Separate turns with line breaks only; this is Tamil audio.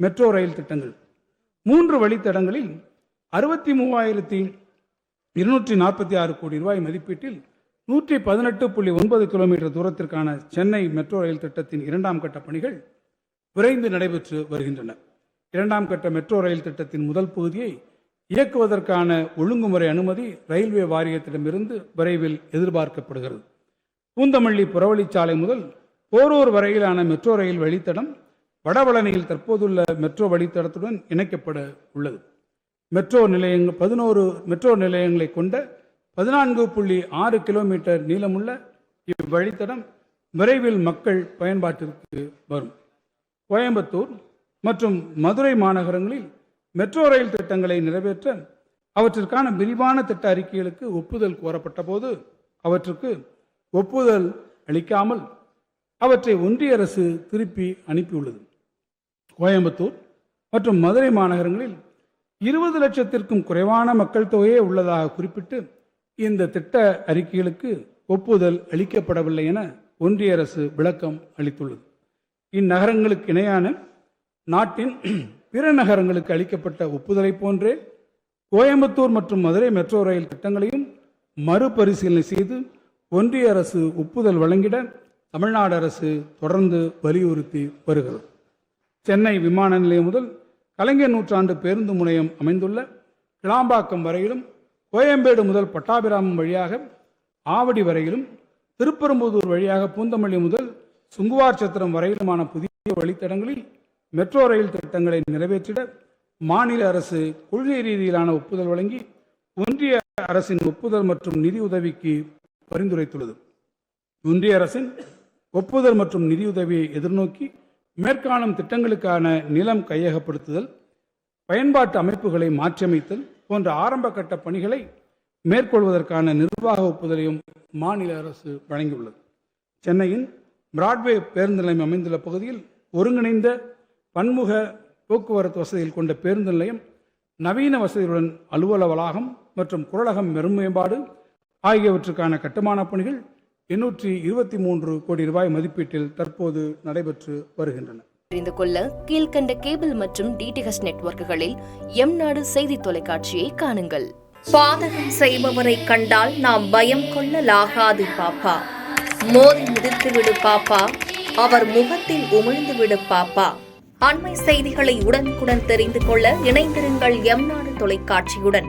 மெட்ரோ ரயில் திட்டங்கள். 3 வழித்தடங்களில் 63,246 கோடி ரூபாய் மதிப்பீட்டில் 118.9 கிலோமீட்டர் தூரத்திற்கான சென்னை மெட்ரோ ரயில் திட்டத்தின் 2ஆம் கட்ட பணிகள் விரைந்து நடைபெற்று வருகின்றன. 2ஆம் கட்ட மெட்ரோ ரயில் திட்டத்தின் முதல் பகுதியை இயக்குவதற்கான ஒழுங்குமுறை அனுமதி ரயில்வே வாரியத்திடமிருந்து விரைவில் எதிர்பார்க்கப்படுகிறது. பூந்தமல்லி புறவழிச்சாலை முதல் போரூர் வரையிலான மெட்ரோ ரயில் வழித்தடம் வடபழனியில் தற்போதுள்ள மெட்ரோ வழித்தடத்துடன் இணைக்கப்பட உள்ளது. 11 மெட்ரோ நிலையங்களை கொண்ட 14.6 கிலோமீட்டர் நீளமுள்ள இவ்வழித்தடம் விரைவில் மக்கள் பயன்பாட்டிற்கு வரும். கோயம்புத்தூர் மற்றும் மதுரை மாநகரங்களில் மெட்ரோ ரயில் திட்டங்களை நிறைவேற்ற அவற்றிற்கான விரிவான திட்ட அறிக்கைகளுக்கு ஒப்புதல் கோரப்பட்ட போது அவற்றுக்கு ஒப்புதல் அளிக்காமல் அவற்றை ஒன்றிய அரசு திருப்பி அனுப்பியுள்ளது. கோயம்புத்தூர் மற்றும் மதுரை மாநகரங்களில் 20 லட்சத்திற்கும் குறைவான மக்கள் தொகையே உள்ளதாக குறிப்பிட்டு இந்த திட்ட அறிக்கைகளுக்கு ஒப்புதல் அளிக்கப்படவில்லை என ஒன்றிய அரசு விளக்கம் அளித்துள்ளது. இந்நகரங்களுக்கு இணையான நாட்டின் பிற நகரங்களுக்கு அளிக்கப்பட்ட ஒப்புதலை போன்றே கோயம்புத்தூர் மற்றும் மதுரை மெட்ரோ ரயில் திட்டங்களையும் மறுபரிசீலனை செய்து ஒன்றிய அரசு ஒப்புதல் வழங்கிட தமிழ்நாடு அரசு தொடர்ந்து வலியுறுத்தி வருகிறது. சென்னை விமான நிலையம் முதல் கலைஞர் நூற்றாண்டு பேருந்து முனையம் அமைந்துள்ள கிளாம்பாக்கம் வரையிலும், கோயம்பேடு முதல் பட்டாபிராமம் வழியாக ஆவடி வரையிலும், திருப்பெரும்புதூர் வழியாக பூந்தமல்லி முதல் சுங்குவார் சத்திரம் வரையிலுமான புதிய வழித்தடங்களில் மெட்ரோ ரயில் திட்டங்களை நிறைவேற்றிட மாநில அரசு கொள்கை ரீதியிலான ஒப்புதல் வழங்கி ஒன்றிய அரசின் ஒப்புதல் மற்றும் நிதி உதவிக்கு பரிந்துரைத்துள்ளது. ஒன்றிய அரசின் ஒப்புதல் மற்றும் நிதியுதவியை எதிர்நோக்கி மேற்காணும் திட்டங்களுக்கான நிலம் கையகப்படுத்துதல், பயன்பாட்டு அமைப்புகளை மாற்றியமைத்தல் போன்ற ஆரம்ப கட்ட பணிகளை மேற்கொள்வதற்கான நிர்வாக ஒப்புதலையும் மாநில அரசு வழங்கியுள்ளது. சென்னையின் பிராட்வே பேருந்து நிலையம் அமைந்துள்ள பகுதியில் ஒருங்கிணைந்த பன்முக போக்குவரத்து வசதிகள் கொண்ட பேருந்து நிலையம், நவீன வசதிகளுடன் அலுவலக வளாகம் மற்றும் குரலகம் மேம்பாடு ஆகியவற்றுக்கான கட்டுமான பணிகள் 823 கோடி ரூபாய் மதிப்பீட்டில் தற்போது நடைபெற்று வருகின்றன.
தெரிந்து கொள்ள கீழ்கண்ட கேபிள் மற்றும் டிடிஎச் நெட்வொர்க்குகளில் எம்நாடு செய்தி தொலைக்காட்சியை காணுங்கள்.
பாதகம் செய்பவரை கண்டால் நாம் பயம் கொள்ளலாகாது பாப்பா. மோதி மிதித்து விடு பாப்பா, அவர் முகத்தில் உமிழ்ந்து விடு பாப்பா. அண்மை செய்திகளை உடனுக்குடன் தெரிந்து கொள்ள இணைந்திருங்கள் எம்நாடு தொலைக்காட்சியுடன்.